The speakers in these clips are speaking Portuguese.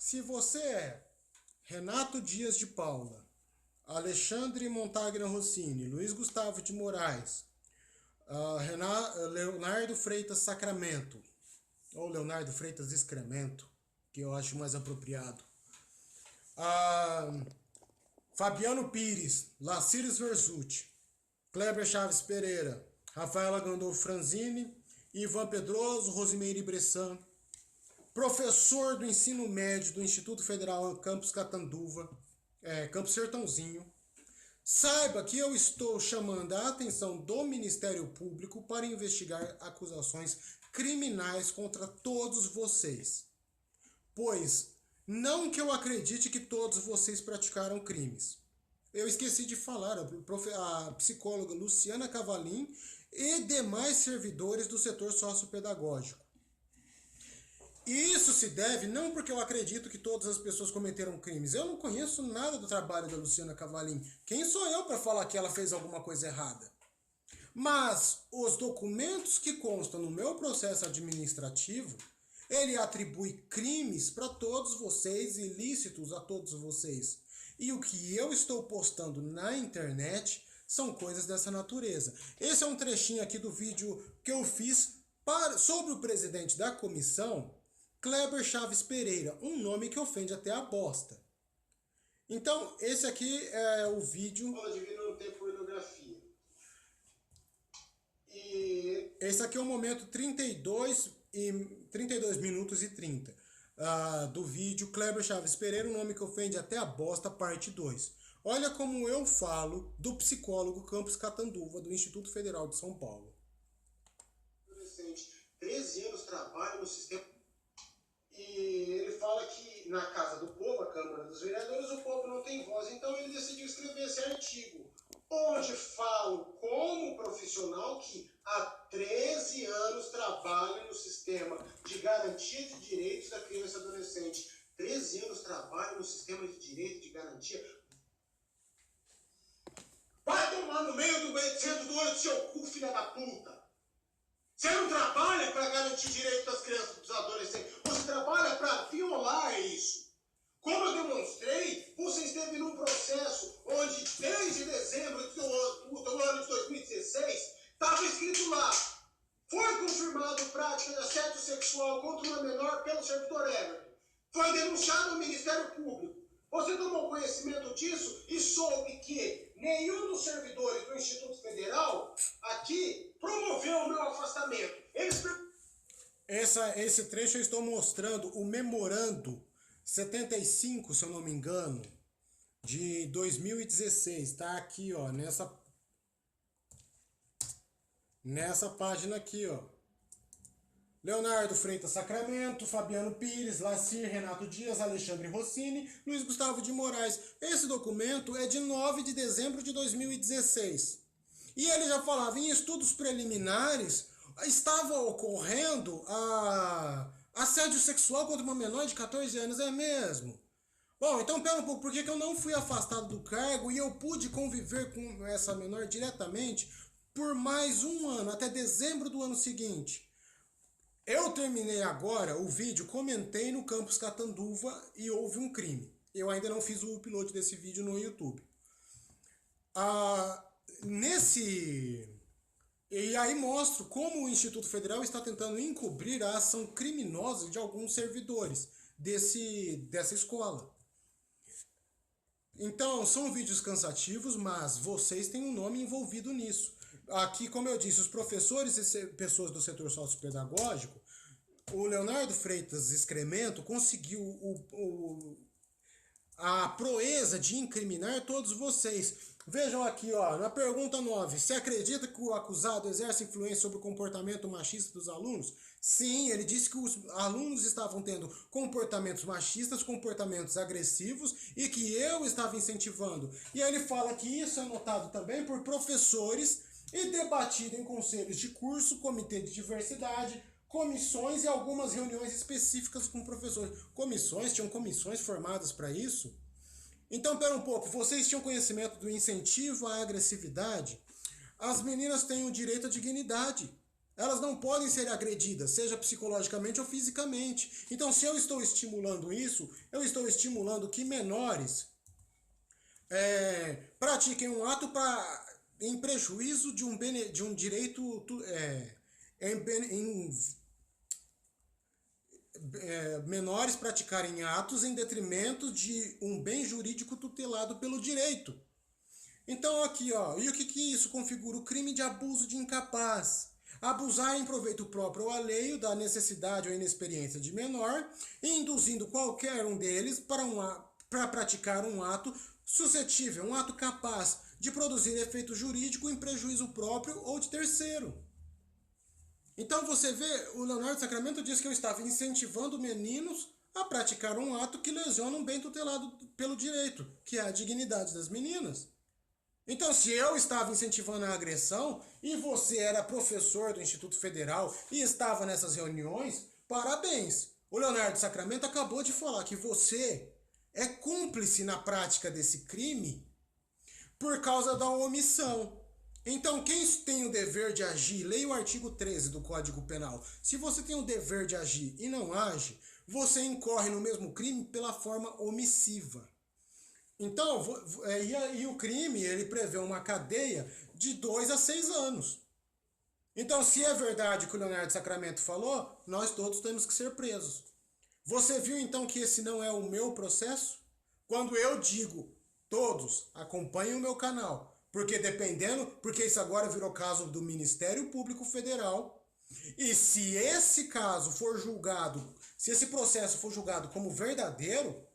Se você é Renato Dias de Paula, Alexandre Montagna Rossini, Luiz Gustavo de Moraes, Leonardo Freitas Sacramento, ou Leonardo Freitas Excremento, que eu acho mais apropriado, Fabiano Pires, Lacíris Versucci, Kleber Chaves Pereira, Rafaela Gandolfo Franzini, Ivan Pedroso, Rosimeire Bressan, professor do ensino médio do Instituto Federal Campus Catanduva, Campus Sertãozinho, saiba que eu estou chamando a atenção do Ministério Público para investigar acusações criminais contra todos vocês. Pois, não que eu acredite que todos vocês praticaram crimes. Eu esqueci de falar, a psicóloga Luciana Cavalim e demais servidores do setor sociopedagógico. Isso se deve não porque eu acredito que todas as pessoas cometeram crimes. Eu não conheço nada do trabalho da Luciana Cavalim. Quem sou eu para falar que ela fez alguma coisa errada? Mas os documentos que constam no meu processo administrativo, ele atribui crimes para todos vocês, ilícitos a todos vocês. E o que eu estou postando na internet são coisas dessa natureza. Esse é um trechinho aqui do vídeo que eu fiz sobre o presidente da comissão, Kleber Chaves Pereira, um nome que ofende até a bosta. Então, esse aqui é o vídeo... Pode vir não ter pornografia. Esse aqui é o momento 32 minutos e 30 do vídeo Kleber Chaves Pereira, um nome que ofende até a bosta, parte 2. Olha como eu falo do psicólogo Campus Catanduva, do Instituto Federal de São Paulo. Adolescente, 13 anos, trabalha no sistema... E ele fala que na Casa do Povo, a Câmara dos Vereadores, o povo não tem voz. Então ele decidiu escrever esse artigo, onde falo como profissional que há 13 anos trabalha no sistema de garantia de direitos da criança e adolescente. 13 anos trabalha no sistema de direito de garantia. Vai tomar no meio do centro do olho do seu cu, filha da puta! Você não trabalha para garantir direito das crianças e dos adolescentes. Você trabalha para violar isso. Como eu demonstrei, você esteve num processo onde, desde dezembro do ano de 2016, estava escrito lá: foi confirmado prática de assédio sexual contra uma menor pelo servidor Everton. Foi denunciado ao Ministério Público. Você tomou conhecimento disso e soube que nenhum dos servidores do Instituto Federal aqui promoveu o meu afastamento. Esse trecho eu estou mostrando o memorando 75, se eu não me engano, de 2016. Tá aqui, ó, nessa página aqui, ó. Leonardo Freitas Sacramento, Fabiano Pires, Lacir, Renato Dias, Alexandre Rossini, Luiz Gustavo de Moraes. Esse documento é de 9 de dezembro de 2016. E ele já falava, em estudos preliminares, estava ocorrendo assédio sexual contra uma menor de 14 anos, é mesmo? Bom, então pera um pouco, por que eu não fui afastado do cargo e eu pude conviver com essa menor diretamente por mais um ano, até dezembro do ano seguinte? Eu terminei agora o vídeo, comentei no Campus Catanduva e houve um crime. Eu ainda não fiz o upload desse vídeo no YouTube. E aí mostro como o Instituto Federal está tentando encobrir a ação criminosa de alguns servidores dessa escola. Então, são vídeos cansativos, mas vocês têm um nome envolvido nisso. Aqui, como eu disse, os professores e pessoas do setor sociopedagógico, o Leonardo Freitas Excremento conseguiu a proeza de incriminar todos vocês. Vejam aqui, ó, na pergunta 9, você acredita que o acusado exerce influência sobre o comportamento machista dos alunos? Sim, ele disse que os alunos estavam tendo comportamentos machistas, comportamentos agressivos e que eu estava incentivando. E ele fala que isso é notado também por professores e debatido em conselhos de curso, comitê de diversidade, comissões e algumas reuniões específicas com professores. Tinham comissões formadas para isso? Então, pera um pouco, vocês tinham conhecimento do incentivo à agressividade? As meninas têm o direito à dignidade. Elas não podem ser agredidas, seja psicologicamente ou fisicamente. Então, se eu estou estimulando isso, eu estou estimulando que menores pratiquem um ato em prejuízo de um direito em menores praticarem atos em detrimento de um bem jurídico tutelado pelo direito. Então aqui, ó, e o que isso configura? O crime de abuso de incapaz. Abusar em proveito próprio ou alheio da necessidade ou inexperiência de menor, induzindo qualquer um deles para praticar um ato suscetível, um ato capaz de produzir efeito jurídico em prejuízo próprio ou de terceiro. Então você vê, o Leonardo Sacramento diz que eu estava incentivando meninos a praticar um ato que lesiona um bem tutelado pelo direito, que é a dignidade das meninas. Então, se eu estava incentivando a agressão e você era professor do Instituto Federal e estava nessas reuniões, parabéns. O Leonardo Sacramento acabou de falar que você é cúmplice na prática desse crime por causa da omissão. Então, quem tem o dever de agir, leia o artigo 13 do Código Penal. Se você tem o dever de agir e não age, você incorre no mesmo crime pela forma omissiva. Então, e o crime, ele prevê uma cadeia de 2 a 6 anos. Então, se é verdade o que o Leonardo Sacramento falou, nós todos temos que ser presos. Você viu, então, que esse não é o meu processo? Quando eu digo, todos acompanhem o meu canal, porque isso agora virou caso do Ministério Público Federal, e se esse caso for julgado, se esse processo for julgado como verdadeiro,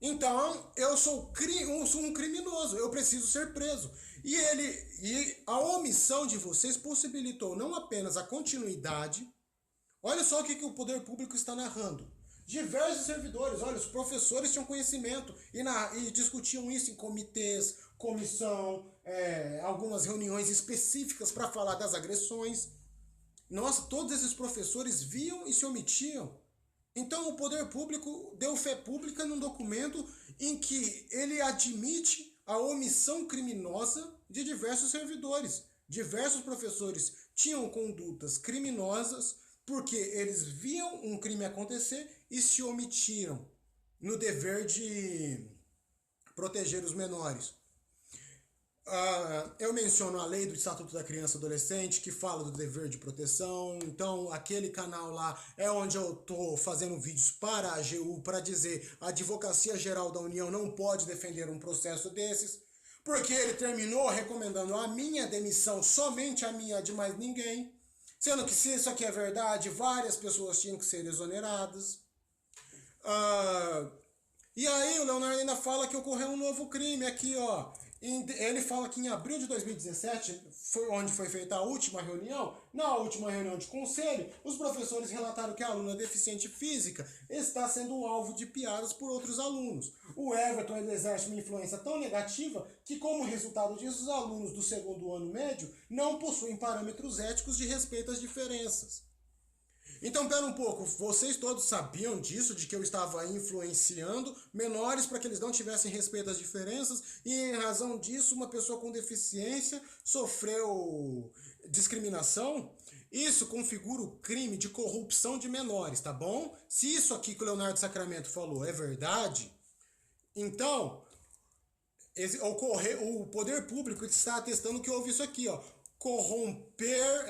então eu sou um criminoso, eu preciso ser preso. E a omissão de vocês possibilitou não apenas a continuidade. Olha só o que o poder público está narrando. Diversos servidores, olha, os professores tinham conhecimento e discutiam isso em comitês, comissão, algumas reuniões específicas para falar das agressões. Nossa, todos esses professores viam e se omitiam. Então o poder público deu fé pública num documento em que ele admite a omissão criminosa de diversos servidores. Diversos professores tinham condutas criminosas porque eles viam um crime acontecer e se omitiram no dever de proteger os menores. Eu menciono a lei do Estatuto da Criança e Adolescente, que fala do dever de proteção. Então, aquele canal lá é onde eu estou fazendo vídeos para a AGU, para dizer a Advocacia Geral da União não pode defender um processo desses, porque ele terminou recomendando a minha demissão, somente a minha, de mais ninguém. Sendo que, se isso aqui é verdade, várias pessoas tinham que ser exoneradas. E aí o Leonardo ainda fala que ocorreu um novo crime aqui, ó. Ele fala que em abril de 2017, foi onde foi feita a última reunião. Na última reunião de conselho, os professores relataram que a aluna deficiente física está sendo alvo de piadas por outros alunos. O Everton exerce uma influência tão negativa que, como resultado disso, os alunos do segundo ano médio não possuem parâmetros éticos de respeito às diferenças. Então, pera um pouco, vocês todos sabiam disso, de que eu estava influenciando menores para que eles não tivessem respeito às diferenças, e em razão disso, uma pessoa com deficiência sofreu discriminação? Isso configura o crime de corrupção de menores, tá bom? Se isso aqui que o Leonardo Sacramento falou é verdade, então o poder público está atestando que houve isso aqui, ó. Corromper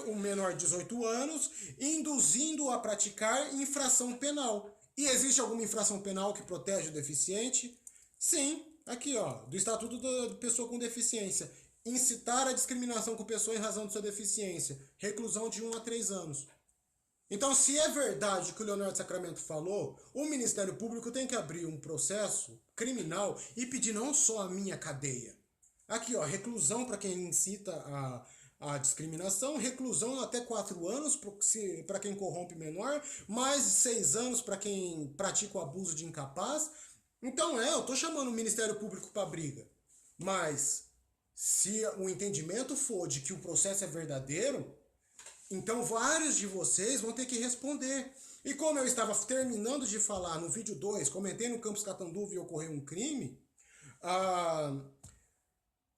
o menor de 18 anos, induzindo-o a praticar infração penal. E existe alguma infração penal que protege o deficiente? Sim, aqui, ó, do Estatuto da Pessoa com Deficiência. Incitar a discriminação com pessoa em razão de sua deficiência. Reclusão de 1 a 3 anos. Então, se é verdade o que o Leonardo Sacramento falou, o Ministério Público tem que abrir um processo criminal e pedir não só a minha cadeia. Aqui, ó, reclusão para quem incita a discriminação, reclusão até 4 anos para quem corrompe menor, mais 6 anos para quem pratica o abuso de incapaz. Então, eu tô chamando o Ministério Público para briga. Mas, se o entendimento for de que o processo é verdadeiro, então vários de vocês vão ter que responder. E como eu estava terminando de falar no vídeo 2, comentei no Campus Catanduva e ocorreu um crime,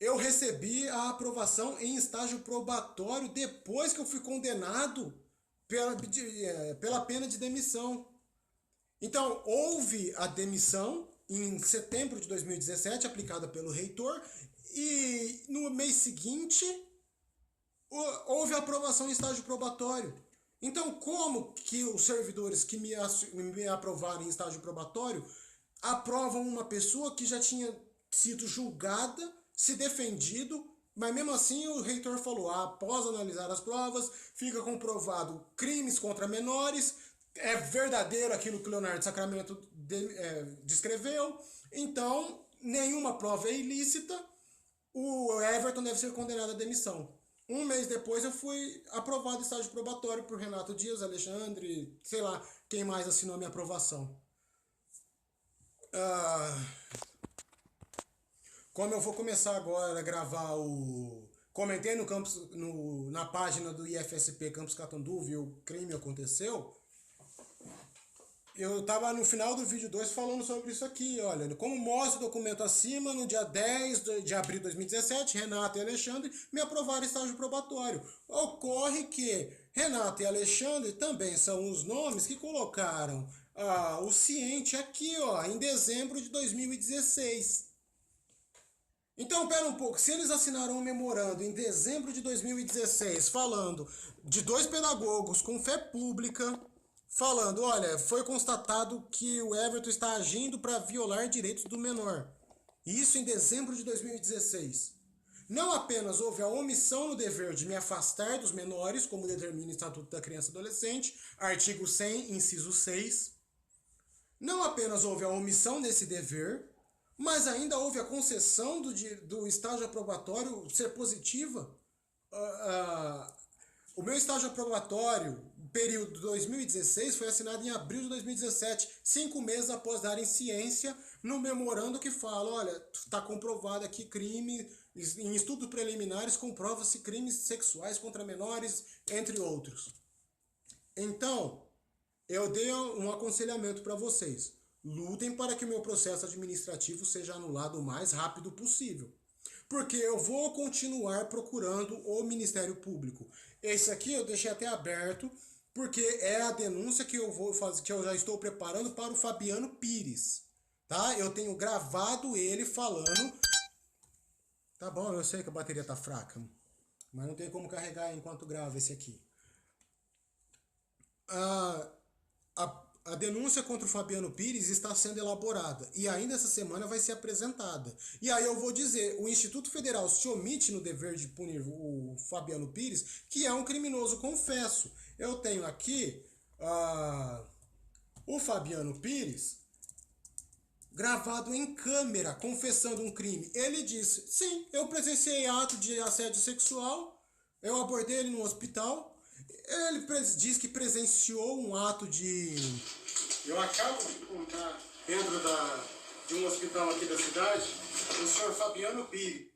eu recebi a aprovação em estágio probatório depois que eu fui condenado pela pena de demissão. Então, houve a demissão em setembro de 2017, aplicada pelo reitor, e no mês seguinte houve a aprovação em estágio probatório. Então, como que os servidores que me aprovaram em estágio probatório aprovam uma pessoa que já tinha sido julgada, se defendido, mas mesmo assim o reitor falou, após analisar as provas, fica comprovado crimes contra menores, é verdadeiro aquilo que o Leonardo Sacramento descreveu, então nenhuma prova é ilícita, o Everton deve ser condenado à demissão. Um mês depois eu fui aprovado em estágio probatório por Renato Dias, Alexandre, sei lá quem mais assinou a minha aprovação. Como eu vou começar agora a gravar o... Comentei no campus, na página do IFSP Campus Catanduva, o crime aconteceu. Eu estava no final do vídeo 2 falando sobre isso aqui, olha, como mostra o documento acima, no dia 10 de abril de 2017, Renato e Alexandre me aprovaram estágio probatório. Ocorre que Renato e Alexandre também são os nomes que colocaram o ciente aqui, ó, em dezembro de 2016. Então, pera um pouco, se eles assinaram um memorando em dezembro de 2016 falando de 2 pedagogos com fé pública, falando, olha, foi constatado que o Everton está agindo para violar direitos do menor. Isso em dezembro de 2016. Não apenas houve a omissão no dever de me afastar dos menores, como determina o Estatuto da Criança e Adolescente, artigo 100, inciso 6. Não apenas houve a omissão nesse dever, mas ainda houve a concessão do estágio aprobatório ser positiva. O meu estágio aprobatório, período de 2016, foi assinado em abril de 2017, 5 meses após darem ciência no memorando que fala, olha, está comprovado aqui crime, em estudos preliminares comprova-se crimes sexuais contra menores, entre outros. Então, eu dei um aconselhamento para vocês. Lutem para que o meu processo administrativo seja anulado o mais rápido possível. Porque eu vou continuar procurando o Ministério Público. Esse aqui eu deixei até aberto, porque é a denúncia que eu vou fazer, que eu já estou preparando para o Fabiano Pires. Tá? Eu tenho gravado ele falando. Tá bom, eu sei que a bateria tá fraca, mas não tem como carregar enquanto gravo esse aqui. A denúncia contra o Fabiano Pires está sendo elaborada e ainda essa semana vai ser apresentada. E aí eu vou dizer, o Instituto Federal se omite no dever de punir o Fabiano Pires, que é um criminoso confesso. Eu tenho aqui o Fabiano Pires gravado em câmera, confessando um crime. Ele disse, sim, eu presenciei ato de assédio sexual, eu abordei ele no hospital. Ele diz que presenciou um ato de... Eu acabo de contar dentro de um hospital aqui da cidade, o senhor Fabiano Pires.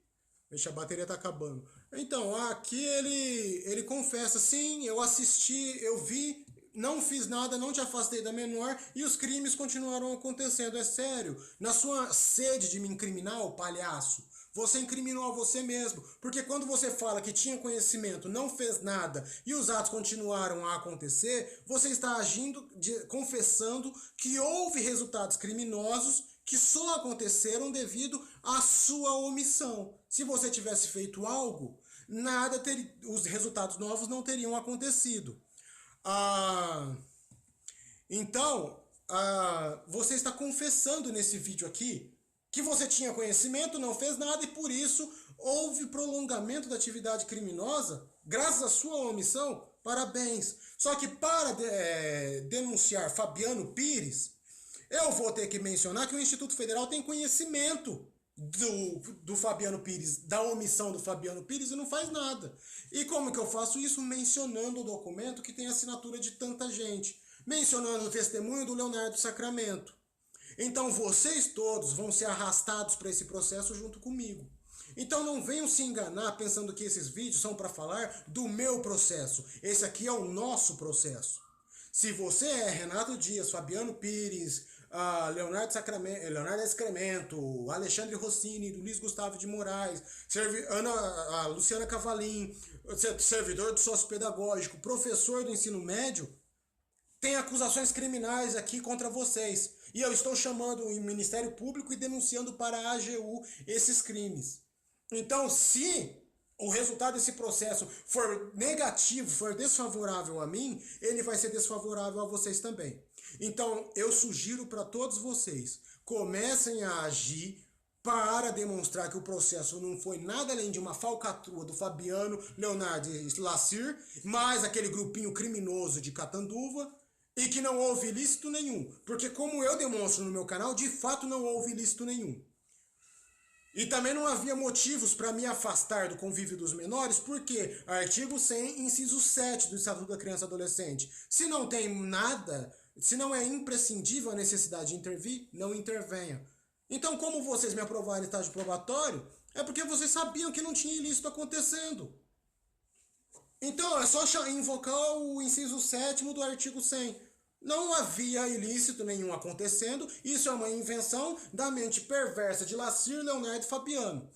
Deixa, a bateria tá acabando. Então, aqui ele confessa, sim, eu assisti, eu vi, não fiz nada, não te afastei da menor e os crimes continuaram acontecendo. É sério, na sua sede de me incriminar, ô palhaço, você incriminou a você mesmo, porque quando você fala que tinha conhecimento, não fez nada e os atos continuaram a acontecer, você está agindo, confessando que houve resultados criminosos que só aconteceram devido à sua omissão. Se você tivesse feito algo, os resultados novos não teriam acontecido. Então, você está confessando nesse vídeo aqui que você tinha conhecimento, não fez nada e por isso houve prolongamento da atividade criminosa graças à sua omissão. Parabéns. Só que para denunciar Fabiano Pires, eu vou ter que mencionar que o Instituto Federal tem conhecimento do Fabiano Pires, da omissão do Fabiano Pires e não faz nada. E como que eu faço isso? Mencionando o documento que tem assinatura de tanta gente, mencionando o testemunho do Leonardo Sacramento. Então vocês todos vão ser arrastados para esse processo junto comigo. Então não venham se enganar pensando que esses vídeos são para falar do meu processo. Esse aqui é o nosso processo. Se você é Renato Dias, Fabiano Pires, Leonardo Excremento, Alexandre Rossini, Luiz Gustavo de Moraes, Luciana Cavalim, servidor do sócio-pedagógico, professor do ensino médio, tem acusações criminais aqui contra vocês. E eu estou chamando o Ministério Público e denunciando para a AGU esses crimes. Então, se o resultado desse processo for negativo, for desfavorável a mim, ele vai ser desfavorável a vocês também. Então, eu sugiro para todos vocês, comecem a agir para demonstrar que o processo não foi nada além de uma falcatrua do Fabiano, Leonardo e Lacir, mais aquele grupinho criminoso de Catanduva, e que não houve ilícito nenhum. Porque como eu demonstro no meu canal, de fato não houve ilícito nenhum. E também não havia motivos para me afastar do convívio dos menores, porque artigo 100, inciso 7 do Estatuto da Criança e Adolescente. Se não tem nada, se não é imprescindível a necessidade de intervir, não intervenha. Então, como vocês me aprovaram em estágio probatório, é porque vocês sabiam que não tinha ilícito acontecendo. Então, é só invocar o inciso 7º do artigo 100. Não havia ilícito nenhum acontecendo, isso é uma invenção da mente perversa de Lacir, Leonardo e Fabiano.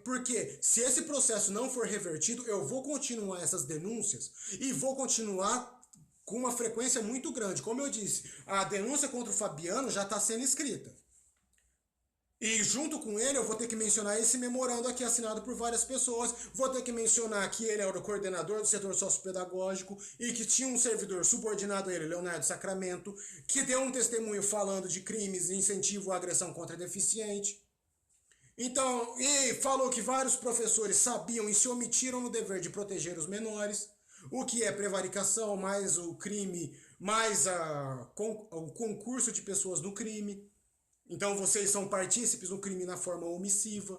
Porque se esse processo não for revertido, eu vou continuar essas denúncias e vou continuar com uma frequência muito grande. Como eu disse, a denúncia contra o Fabiano já está sendo escrita. E junto com ele eu vou ter que mencionar esse memorando aqui assinado por várias pessoas, vou ter que mencionar que ele era o coordenador do setor sociopedagógico e que tinha um servidor subordinado a ele, Leonardo Sacramento, que deu um testemunho falando de crimes e incentivo à agressão contra deficiente. Então, e falou que vários professores sabiam e se omitiram no dever de proteger os menores, o que é prevaricação, mais o crime, mais o concurso de pessoas no crime. Então vocês são partícipes no crime na forma omissiva.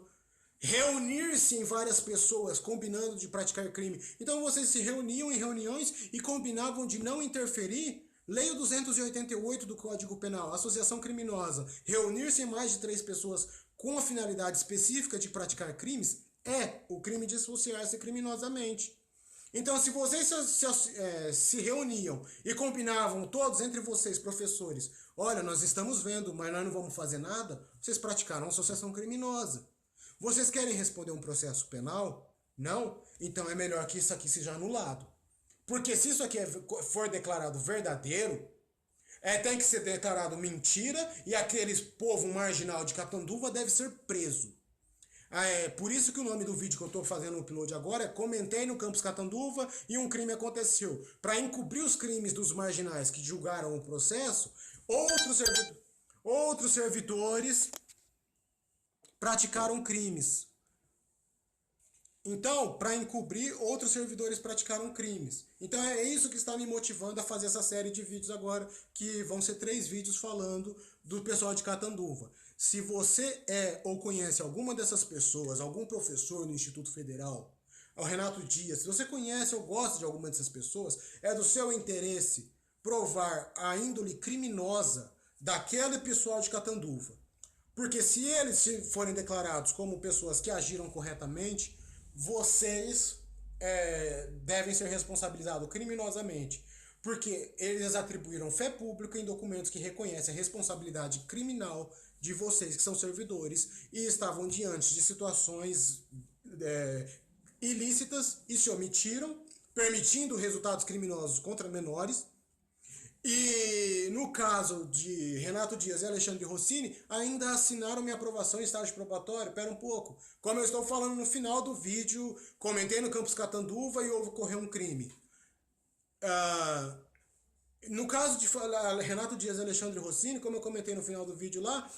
Reunir-se em várias pessoas combinando de praticar crime. Então vocês se reuniam em reuniões e combinavam de não interferir. Lei 288 do Código Penal, associação criminosa. Reunir-se em mais de 3 pessoas com a finalidade específica de praticar crimes é o crime de associar-se criminosamente. Então, se vocês se reuniam e combinavam todos entre vocês, professores, olha, nós estamos vendo, mas nós não vamos fazer nada, vocês praticaram associação criminosa. Vocês querem responder um processo penal? Não? Então é melhor que isso aqui seja anulado. Porque se isso aqui for declarado verdadeiro, tem que ser declarado mentira e aquele povo marginal de Catanduva deve ser preso. Por isso que o nome do vídeo que eu estou fazendo o upload agora é Comentei no Campus Catanduva e um crime aconteceu. Para encobrir os crimes dos marginais que julgaram o processo, outros servidores praticaram crimes. Então, para encobrir, outros servidores praticaram crimes. Então é isso que está me motivando a fazer essa série de vídeos agora, que vão ser 3 vídeos falando do pessoal de Catanduva. Se você ou conhece alguma dessas pessoas, algum professor no Instituto Federal, o Renato Dias, se você conhece ou gosta de alguma dessas pessoas, é do seu interesse provar a índole criminosa daquele pessoal de Catanduva. Porque se eles forem declarados como pessoas que agiram corretamente, vocês devem ser responsabilizados criminosamente. Porque eles atribuíram fé pública em documentos que reconhecem a responsabilidade criminal de vocês que são servidores e estavam diante de situações ilícitas e se omitiram, permitindo resultados criminosos contra menores. E no caso de Renato Dias e Alexandre Rossini, ainda assinaram minha aprovação em estágio probatório. Pera um pouco. Como eu estou falando no final do vídeo, comentei no Campus Catanduva e ocorreu um crime. No caso de Renato Dias e Alexandre Rossini, como eu comentei no final do vídeo lá,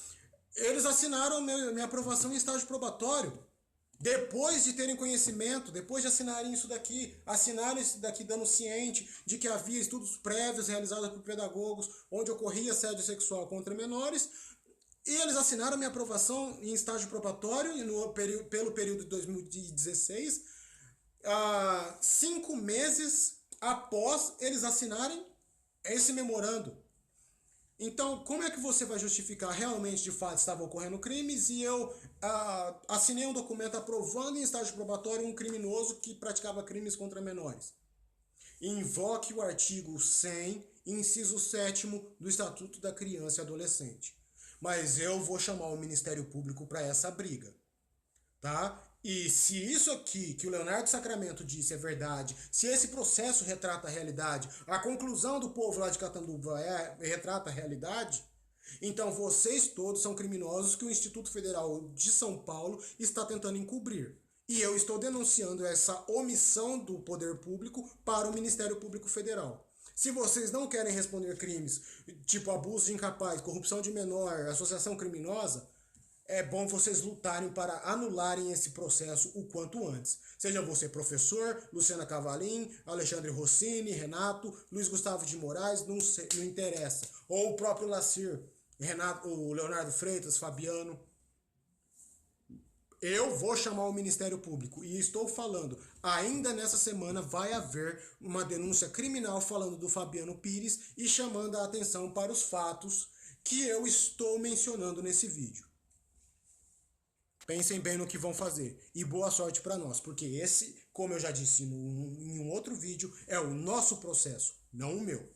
eles assinaram minha aprovação em estágio probatório. Depois de terem conhecimento, depois de assinarem isso daqui, assinaram isso daqui dando ciente de que havia estudos prévios realizados por pedagogos onde ocorria assédio sexual contra menores, e eles assinaram minha aprovação em estágio probatório pelo período de 2016, 5 meses após eles assinarem esse memorando. Então, como é que você vai justificar realmente, de fato, estavam ocorrendo crimes e eu assinei um documento aprovando em estágio probatório um criminoso que praticava crimes contra menores? invoque o artigo 100, inciso 7º do Estatuto da Criança e Adolescente. Mas eu vou chamar o Ministério Público para essa briga, tá? E se isso aqui que o Leonardo Sacramento disse é verdade, se esse processo retrata a realidade, a conclusão do povo lá de Catanduva retrata a realidade, então vocês todos são criminosos que o Instituto Federal de São Paulo está tentando encobrir. E eu estou denunciando essa omissão do poder público para o Ministério Público Federal. Se vocês não querem responder crimes tipo abuso de incapaz, corrupção de menor, associação criminosa, é bom vocês lutarem para anularem esse processo o quanto antes. Seja você professor, Luciana Cavalim, Alexandre Rossini, Renato, Luiz Gustavo de Moraes, não interessa. Ou o próprio Lacir, Renato, o Leonardo Freitas, Fabiano. Eu vou chamar o Ministério Público e estou falando, ainda nessa semana vai haver uma denúncia criminal falando do Fabiano Pires e chamando a atenção para os fatos que eu estou mencionando nesse vídeo. Pensem bem no que vão fazer e boa sorte para nós, porque esse, como eu já disse em um outro vídeo, é o nosso processo, não o meu.